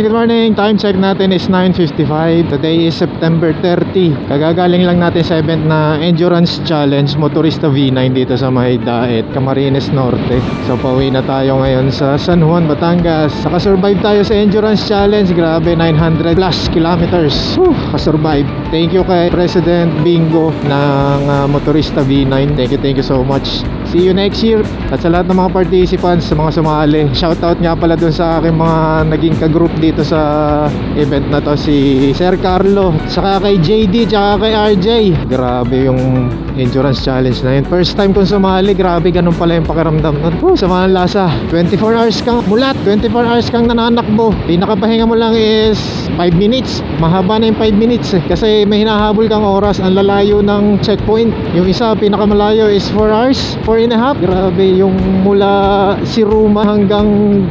Good morning. Time check natin is 9:55. Today is September 30. Kagagaling lang natin sa event na Endurance Challenge Motorista V9 dito sa may Daet, Camarines Norte. So pauwi na tayo ngayon sa San Juan, Batangas. Nakasurvive tayo sa Endurance Challenge. Grabe, 900 plus kilometers. Nakasurvive. Thank you kay President Bingo ng Motorista V9. Thank you so much. See you next year. At sa lahat ng mga participants, sa mga sumali, shoutout nga pala dun sa aking mga naging kagroup dito sa event na to, si Sir Carlo, saka kay JD, saka kay RJ. Grabe yung Endurance Challenge na yun. First time kong sumali, grabe, ganun pala yung pakiramdam nun. Sama ng lasa. 24 hours kang mulat, 24 hours kang nananakbo. Pinakapahinga mo lang is 5 minutes. Mahaba na yung 5 minutes kasi may hinahabol kang oras. Ang lalayo ng checkpoint. Yung isa, pinakamalayo is 4 hours, 4.5. Grabe, yung mula Siruma hanggang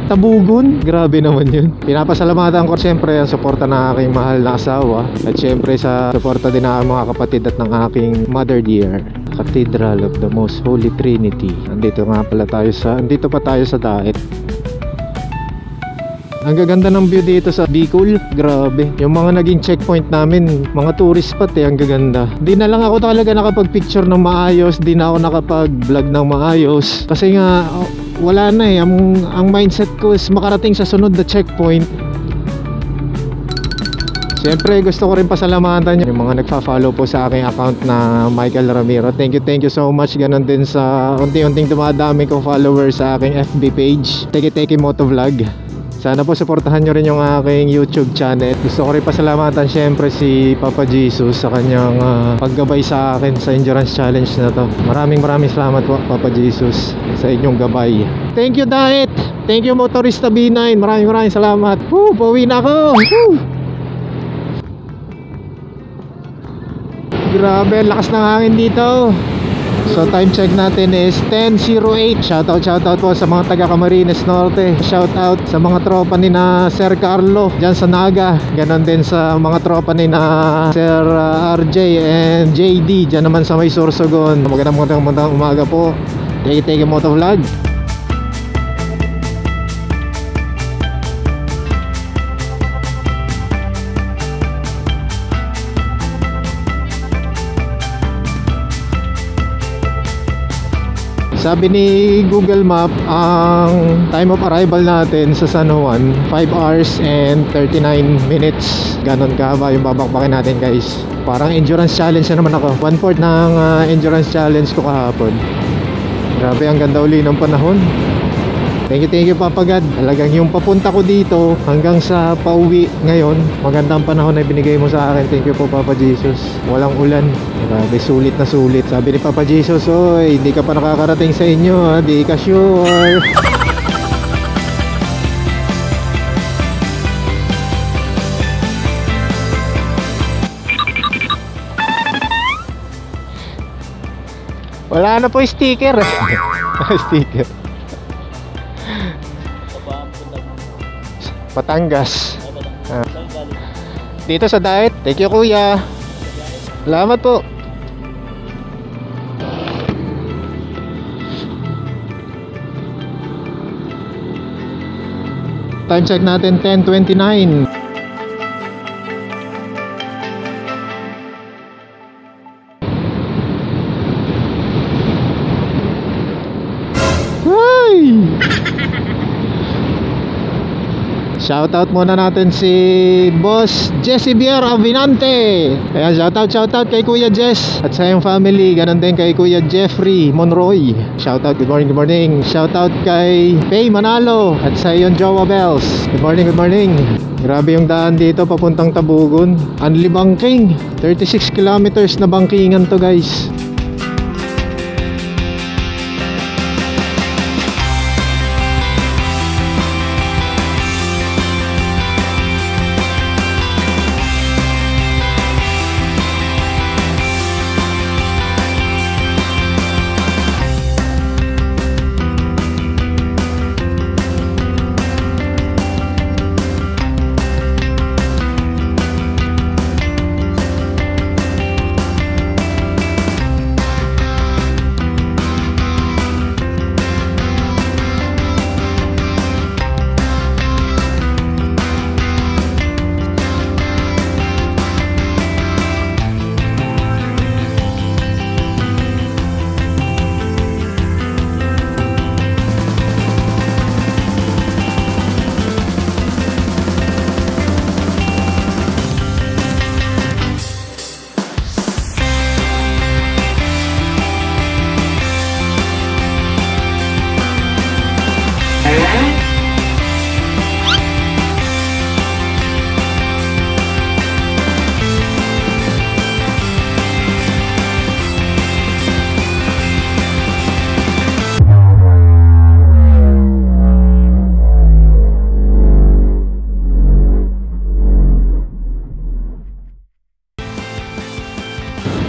Tabugon. Grabe naman yun. Pinapasalamatan ko siyempre ang suporta ng aking mahal na asawa. At siyempre sa suporta din ng mga kapatid at ng aking mother dear, Cathedral of the Most Holy Trinity. Andito pa tayo sa Daet. Ang gaganda ng view dito sa Bicol. Grabe, yung mga naging checkpoint namin, mga tourist spot ang gaganda. Di na lang ako talaga nakapag-picture ng maayos. Di na ako nakapag-vlog ng maayos kasi nga wala na ang mindset ko is makarating sa sunod na checkpoint. Siyempre gusto ko rin pasalamatan yung mga nagfa-follow po sa aking account na Michael Ramiro. Thank you so much. Ganon din sa unti-unting dumadami kong followers sa aking FB page, Teki Motovlog. Sana po supportahan nyo rin yung aking YouTube channel. Gusto ko rin pasalamatan syempre si Papa Jesus sa kanyang paggabay sa akin sa Endurance Challenge na to. Maraming salamat po Papa Jesus sa inyong gabay. Thank you Daet. Thank you Motorista B9. Maraming salamat. Pauwi na ako. Grabe, lakas ng hangin dito. So time check natin is 10:08. Shoutout po sa mga taga Camarines Norte. Shoutout sa mga tropa ni na Sir Carlo dyan sa Naga. Ganon din sa mga tropa ni na Sir RJ and JD dyan naman sa may Sorsogon. Magandang umaga po. Teki Motovlog. Sabi ni Google Map, ang time of arrival natin sa San Juan 5 hours and 39 minutes. Ganon kahaba yung babakbakin natin guys. Parang endurance challenge na naman ako. 1/4 ng endurance challenge ko kahapon. Grabe, ang ganda uli ng panahon. Thank you Papa God. Talagang yung papunta ko dito hanggang sa pauwi ngayon, magandang panahon na binigay mo sa akin. Thank you po Papa Jesus. Walang ulan. Grabe, sulit na sulit. Sabi ni Papa Jesus, oy, hindi ka pa nakakarating sa inyo ha, di ka sure. Wala na po sticker. Sticker. Batangas. Dito sa Daet. Thank you kuya. Salamat po. Time check natin 10:29. Shoutout muna natin si Boss Jesse Bier Avinante. Ayan, shoutout kay Kuya Jess at sa iyong family. Ganon din kay Kuya Jeffrey Monroy. Shoutout, good morning. Shoutout kay Faye Manalo at sa iyong Jowa Bells. Good morning. Grabe yung daan dito papuntang Tabugon. Anli Bangking, 36 kilometers na bangkingan to guys.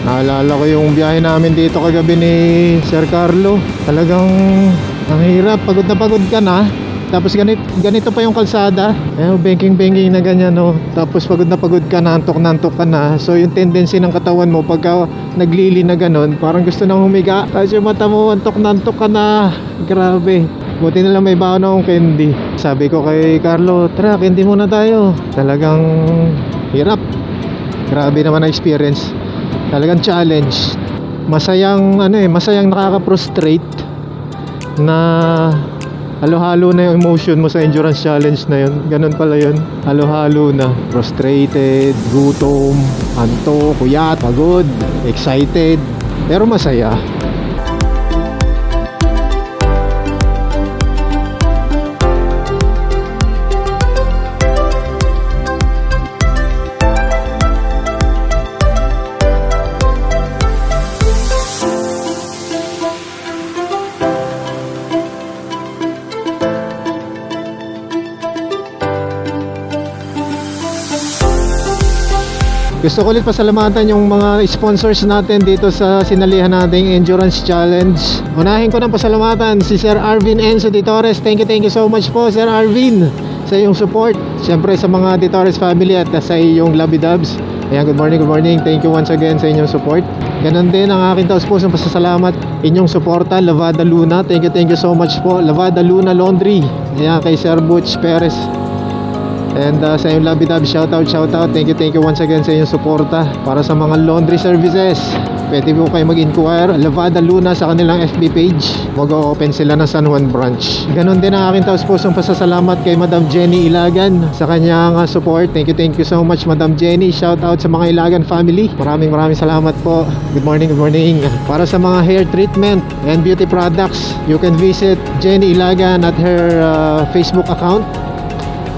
Naalala ko yung biyahe namin dito kagabi ni Sir Carlo. Talagang ang hirap, pagod na pagod ka na. Tapos ganito pa yung kalsada. Banking na ganyan, no. Tapos pagod na pagod ka na, antok ka na. So yung tendency ng katawan mo pagka naglili na ganon, parang gusto nang humiga. Tapos yung mata mo, antok ka na. Grabe. Buti na lang may baon akong candy. Sabi ko kay Carlo, tara, candy muna tayo. Talagang hirap. Grabe naman ang experience. Talagang challenge. Masayang masayang nakaka-frustrate na halo-halo na yung emotion mo sa endurance challenge na yun. Ganun pala yun. Halo-halo na. Frustrated, gutom, antok, kuyat, pagod, excited, pero masaya. Gusto ko ulit pasalamatan yung mga sponsors natin dito sa sinalihan nating Endurance Challenge. Unahin ko ng pasalamatan si Sir Arvin Enzo de Torres. Thank you so much po, Sir Arvin, sa iyong support. Siyempre sa mga de Torres family at sa iyong Lovey Dubs. Ayan, good morning. Thank you once again sa inyong support. Ganon din ang aking taus-pusong pasasalamat, inyong suporta, Lavada Luna. Thank you so much po, Lavada Luna Laundry. Ayan, kay Sir Butch Perez. And sa iyong Lovey Dub, shoutout. Thank you once again sa inyong suporta. Para sa mga laundry services, pwede po kayo mag-inquire, Lavada Luna, sa kanilang FB page. Mag-o-open sila ng San Juan branch. Ganon din ang aking taus-pusong pasasalamat kay Madam Jenny Ilagan sa kanyang support. Thank you so much, Madam Jenny. Shoutout sa mga Ilagan family. Maraming salamat po. Good morning. Para sa mga hair treatment and beauty products, you can visit Jenny Ilagan at her Facebook account.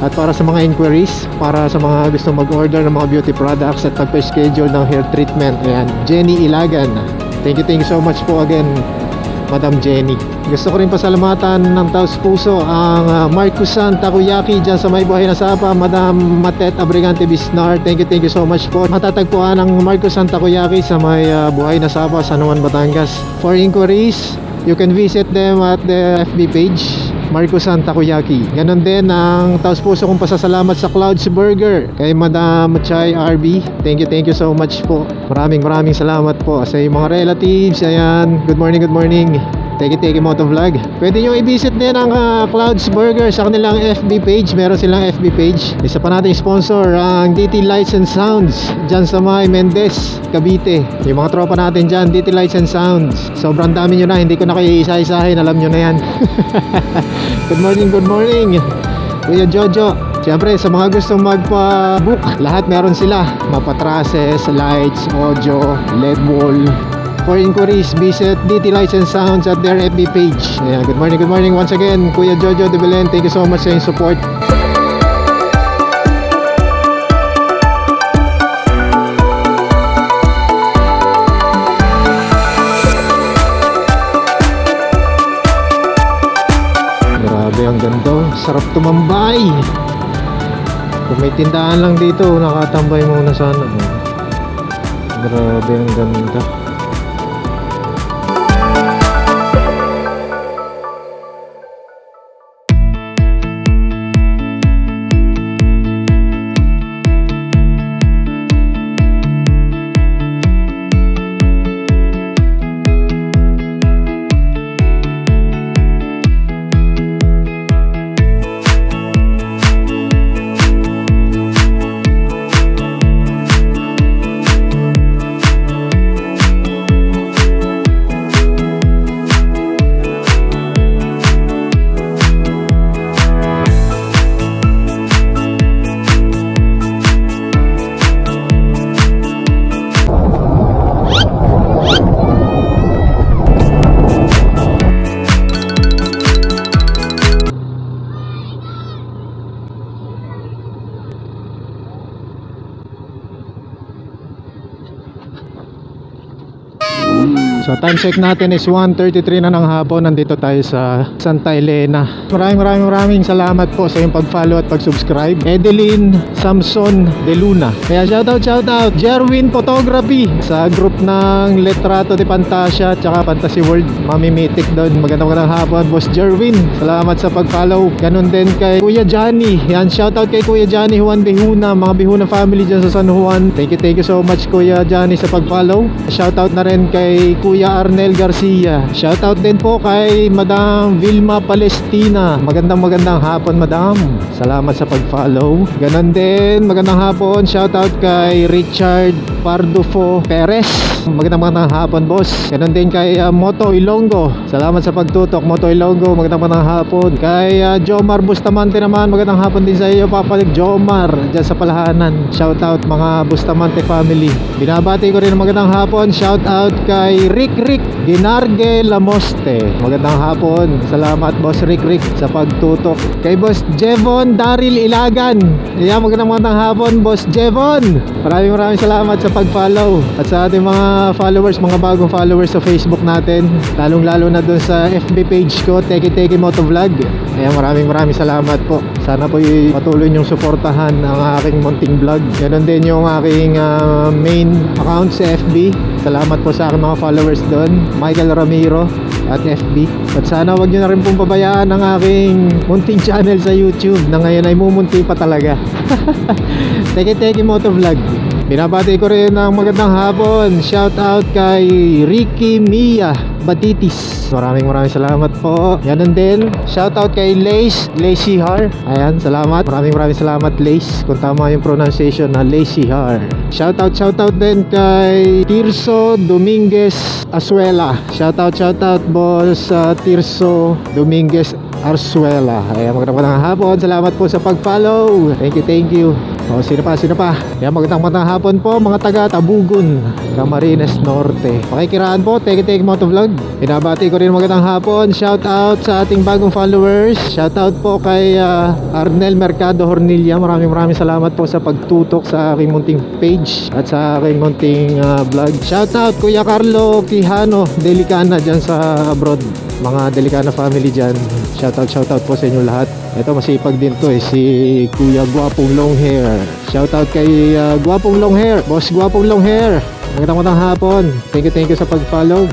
At para sa mga inquiries, para sa mga gusto mag-order ng mga beauty products at pag-schedule ng hair treatment, ayan, Jenny Ilagan. Thank you so much po again, Madam Jenny. Gusto ko rin pasalamatan ng taus-puso ang Marcusan Takoyaki dyan sa May Buhay na Sapa, Madam Matet Abrigante Bisnar. Thank you so much po. Matatagpuan ang Marcusan Takoyaki sa May Buhay na Sapa, San Juan, Batangas. For inquiries, you can visit them at the FB page, Marcusan Takoyaki. Ganon din ang taus-puso kong pasasalamat sa Clouds Burger kay Madam Chay RB. Thank you so much po. Maraming salamat po sa mga relatives. Ayan, good morning. Teki Motovlog. Pwede nyo i-visit din ang Clouds Burger sa kanilang FB page. Meron silang FB page. Isa pa nating sponsor, ang DT Lights and Sounds dyan sa May Mendez, Cavite. Yung mga tropa natin dyan, DT Lights and Sounds. Sobrang dami nyo na, hindi ko na kayo isa-isahin, alam nyo na yan. Good morning. Kuya Jojo. Siyempre sa mga gustong magpa-book, lahat meron sila. Mapatrases, lights, audio, LED wall. For inquiries, visit DT Lights and Sounds at their FB page. Ayan, good morning once again, Kuya Jojo de Belen. Thank you so much sa inyong support. Grabe, ang ganda. Sarap tumambay. Kung may tindahan lang dito, nakatambay muna sana. Grabe, ang ganda. So time check natin is 1:33 na ng hapon. Nandito tayo sa Santa Elena. Maraming salamat po sa iyong pag-follow at pag-subscribe. Edeline Samson De Luna. Kaya shoutout Jerwin Photography sa group ng Letrato de Fantasia at saka Fantasy World. Mamimitik doon. Magandang hapon Boss Jerwin. Salamat sa pag-follow. Ganun din kay Kuya Johnny. Yan, shoutout kay Kuya Johnny Juan Bihuna, mga Bihuna family dyan sa San Juan. Thank you so much Kuya Johnny sa pag-follow. Shoutout na rin kay Kuya Arnel Garcia. Shoutout din po kay Madam Vilma Palestina. Magandang hapon Madam. Salamat sa pag-follow. Ganon din, magandang hapon. Shoutout kay Richard Pardufo Perez. Magandang hapon boss. Ganon din kay Moto Ilonggo. Salamat sa pagtutok Moto Ilonggo. Magandang hapon. Kay Jomar Bustamante naman. Magandang hapon din sa iyo Papa Jomar dyan sa Palahanan. Shoutout mga Bustamante family. Binabati ko rin magandang hapon. Shoutout kay Rick Ginarge Lamoste. Magandang hapon. Salamat boss Rick sa pagtutok. Kay boss Jevon Daryl Ilagan. Yeah, magandang hapon boss Jevon. Maraming salamat sa pag-follow at sa ating mga followers, mga bagong followers sa Facebook natin, lalong-lalo na dun sa FB page ko, Teki Motovlog. Ayan, maraming salamat po. Sana po patuloy niyong suportahan ang aking munting vlog. Ganon din yung aking main account sa FB. Salamat po sa aking mga followers doon, Michael Ramiro at FB. At sana wag nyo na rin pong pabayaan ang aking munting channel sa YouTube na ngayon ay mumunti pa talaga. Teki Motovlog. Binabati ko rin ng magandang hapon. Shout out kay Ricky Mia Batitis. Maraming salamat po. Yan din. Shout out kay Lacy Har. Ayan, salamat. Maraming salamat Lace. Kung tama yung pronunciation na Lacy Har. Shout out din kay Tirso Dominguez Arzuela. Shout out boss Tirso Dominguez Arzuela. Ayan, magandang hapon. Salamat po sa pag-follow. Thank you. O, sino pa? Yan, magandang hapon po mga taga Tabugon, Camarines Norte. Pakikiraan po, Teki Motovlog. Binabati ko rin magandang hapon. Shout out sa ating bagong followers. Shout out po kay Arnel Mercado Hornilla. Maraming salamat po sa pagtutok sa aking munting page at sa aking munting vlog. Shout out Kuya Carlo Quijano Delicana dyan sa abroad. Mga Delicana family dyan. Shout out po sa inyo lahat. Ito masipag din to si Kuya Guapong Long Hair. Shout out kay Guapong Long Hair, Boss Guapong Long Hair. Magandang hapon. Thank you sa pag-follow.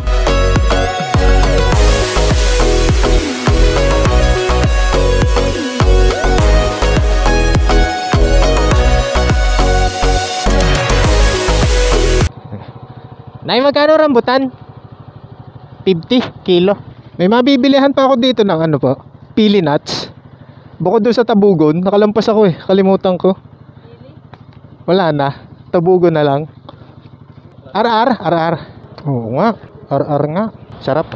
Nay, magkano rambutan? 50 kilo. May mabibilihan pa ako dito ng ano po, pili nuts. Bukod doon sa Tabugon, nakalampas ako kalimutan ko. Wala na, Tabugon na lang. RR. Oo nga, RR nga. Sarap,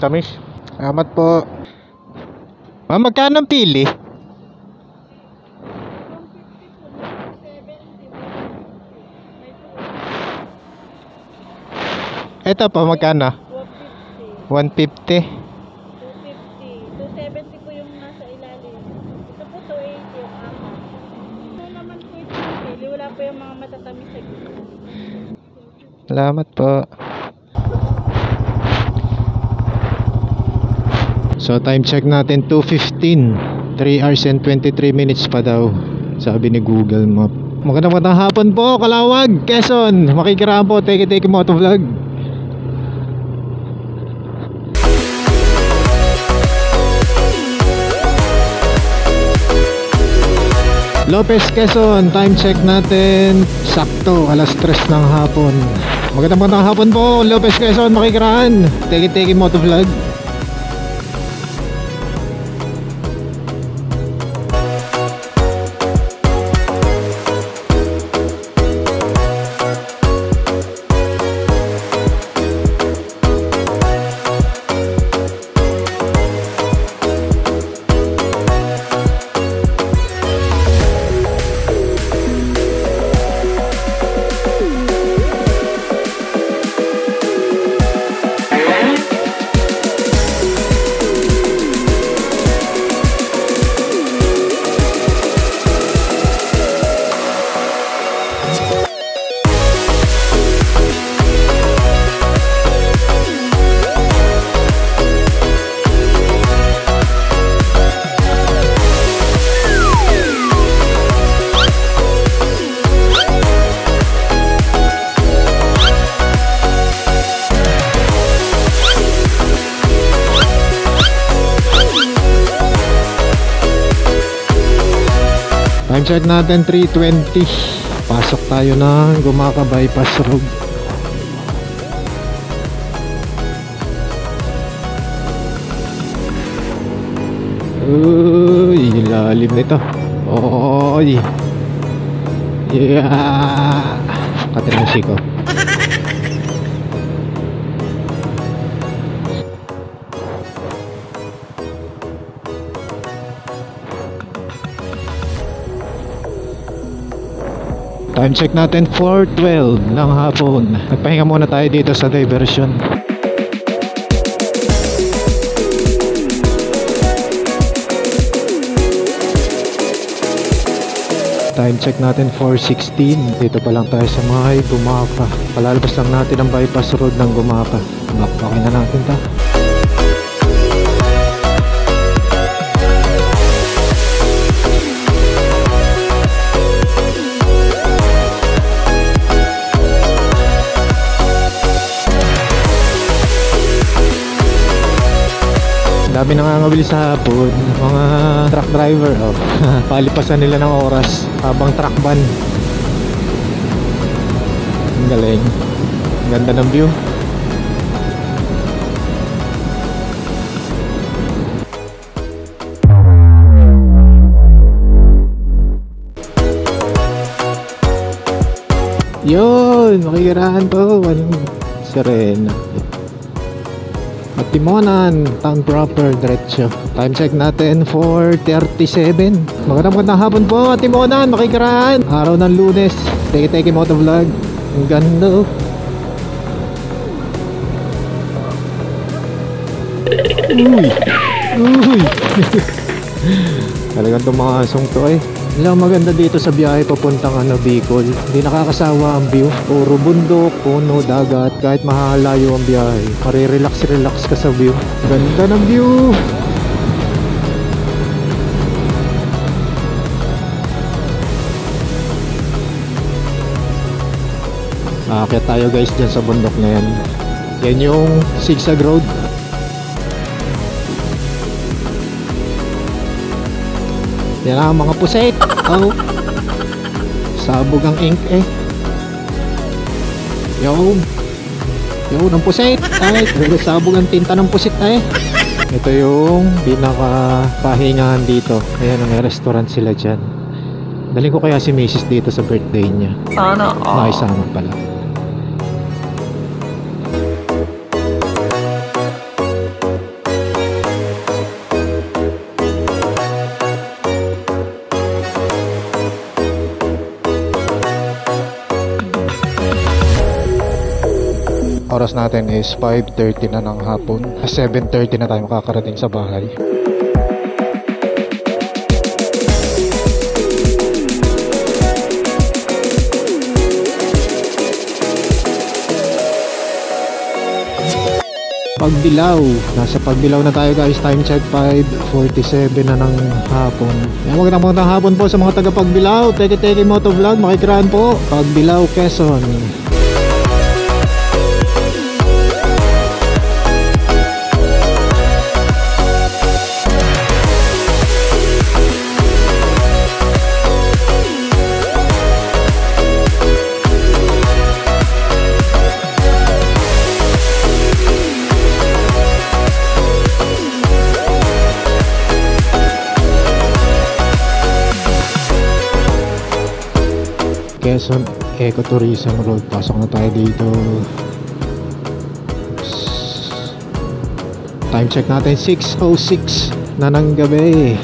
tamis. Salamat po. Magkano ang pili? Ito po, magkano? 150. 270 po yung nasa ilalim. Ito po 280 yung ama. Ito naman po ito pili. Wala po yung mga matatamis sa gitna. Salamat po. So time check natin 2:15. 3 hours and 23 minutes pa daw, sabi ni Google Map. Magandang hapon po, Kalawag, Quezon. Makikiraan po, Teki Motovlog. Lopez, Quezon, time check natin sakto alas 3 ng hapon. Magandang hapon po, Lopez, Quezon, makikiraan, Teki Motovlog. Time check natin 3:20. Pasok tayo ng Gumaka Bypass Road. Uy, lalim nito. Oy. Yeah. Katinasi ko. Time check natin 4:12 ng hapon. Nagpahinga muna tayo dito sa diversion. Time check natin 4:16. Dito pa lang tayo sa may Gumaka. Palalabas lang natin ang bypass road ng Gumaka. Bakbakin na natin ta. Dami nangangabili sa hapon, mga truck driver, oh. Palipasan nila ng oras habang truck ban. Ang galing. Ang ganda ng view. Yun, makikirahan to. Serena. At Timonan, town proper, diretso. Time check natin 4:37. Magandang hapon po, Timonan, makikirahan. Araw ng Lunes, Teke Motovlog. Ang ganda, oh. Uy! Uy! Talagang tumakasong to eh. Alam, maganda dito sa biyahe papuntang Bicol. Hindi nakakasawa ang view. Puro bundok, puno, dagat. Kahit mahalayo ang biyahe, marirelax ka sa view. Ganda ng view. Aakyat tayo guys dyan sa bundok na yan. Yan yung zigzag road. Yan ang mga puset. Oh. Sabog ang ink eh. Yun. Yun ang puset. Ay, sabog ang tinta ng puset eh. Ito yung pinaka-pahingahan dito. Ayan, may restaurant sila dyan. Daling ko kaya si Mrs. dito sa birthday niya. Sana all. Nakisama pala. Oras natin is 5:30 na ng hapon. 7:30 na tayo makakarating sa bahay. Pagbilao. Nasa Pagbilao na tayo guys. Time check 5:47 na ng hapon. Magandang hapon po sa mga taga Pagbilao. Teke Motovlog. Makikiraan po. Pagbilao, Quezon. Quezon Ecotourism Road. Pasok na tayo dito. Time check natin 6:06 na ng gabi.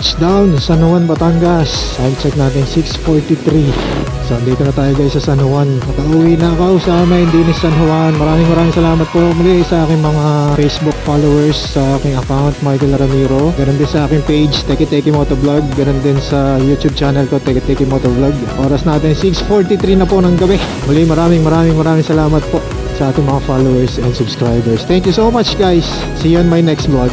Touchdown, San Juan, Batangas. Time check natin 6:43. So dito na tayo guys sa San Juan. Nakauwi na ako sa amin din San Juan. Maraming salamat po muli sa aking mga Facebook followers, sa aking account Michael Ramiro. Ganun din sa aking page Teki Teki Motovlog. Ganun din sa YouTube channel ko Teki Teki Motovlog. Oras natin 6:43 na po ng gabi. Muli maraming salamat po sa ating mga followers and subscribers. Thank you so much guys. See you on my next vlog.